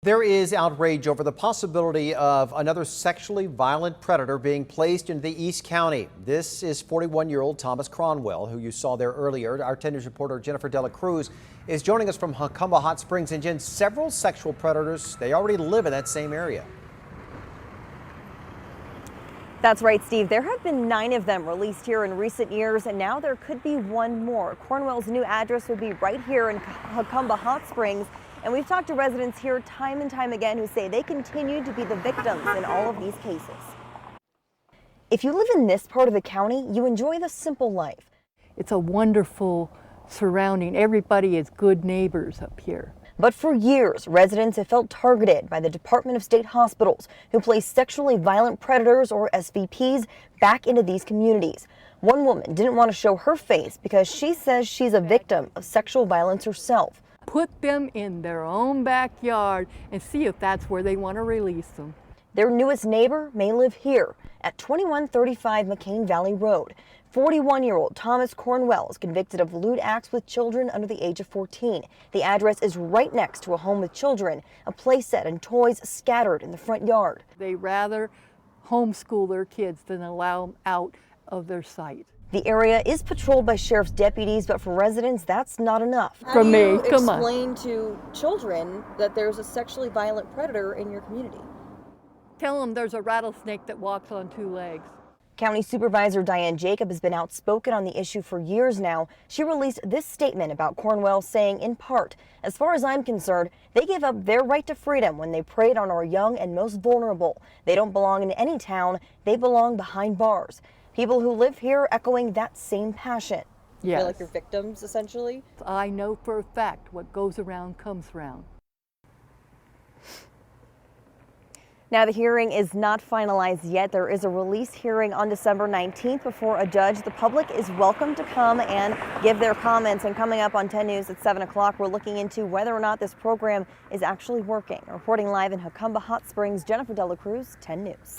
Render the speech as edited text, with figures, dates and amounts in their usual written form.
There is outrage over the possibility of another sexually violent predator being placed into the East County. This is 41-year-old Thomas Cronwell, who you saw there earlier. Our 10 News reporter Jennifer Dela Cruz is joining us from Hucumba Hot Springs. And Jen, several sexual predators, they already live in that same area. That's right, Steve. There have been 9 of them released here in recent years, and now there could be one more. Cornwell's new address would be right here in Hucumba Hot Springs. And we've talked to residents here time and time again who say they continue to be the victims in all of these cases. If you live in this part of the county, you enjoy the simple life. It's a wonderful surrounding. Everybody is good neighbors up here. But for years, residents have felt targeted by the Department of State hospitals who place sexually violent predators, or SVPs, back into these communities. One woman didn't want to show her face because she says she's a victim of sexual violence herself. Put them in their own backyard and see if that's where they want to release them. Their newest neighbor may live here at 2135 McCain Valley Road. 41-year-old Thomas Cornwell is convicted of lewd acts with children under the age of 14. The address is right next to a home with children, a playset and toys scattered in the front yard. They rather homeschool their kids than allow them out of their sight. The area is patrolled by sheriff's deputies, but for residents, that's not enough. For me, come on. Explain to children that there's a sexually violent predator in your community? Tell them there's a rattlesnake that walks on 2 legs. County Supervisor Diane Jacob has been outspoken on the issue for years now. She released this statement about Cornwell, saying, in part, "As far as I'm concerned, they gave up their right to freedom when they preyed on our young and most vulnerable. They don't belong in any town. They belong behind bars." People who live here echoing that same passion. Yes. You feel like you're victims, essentially? I know for a fact what goes around comes around. Now, the hearing is not finalized yet. There is a release hearing on December 19th before a judge. The public is welcome to come and give their comments. And coming up on 10 News at 7 o'clock, we're looking into whether or not this program is actually working. Reporting live in Hucumba Hot Springs, Jennifer Dela Cruz, 10 News.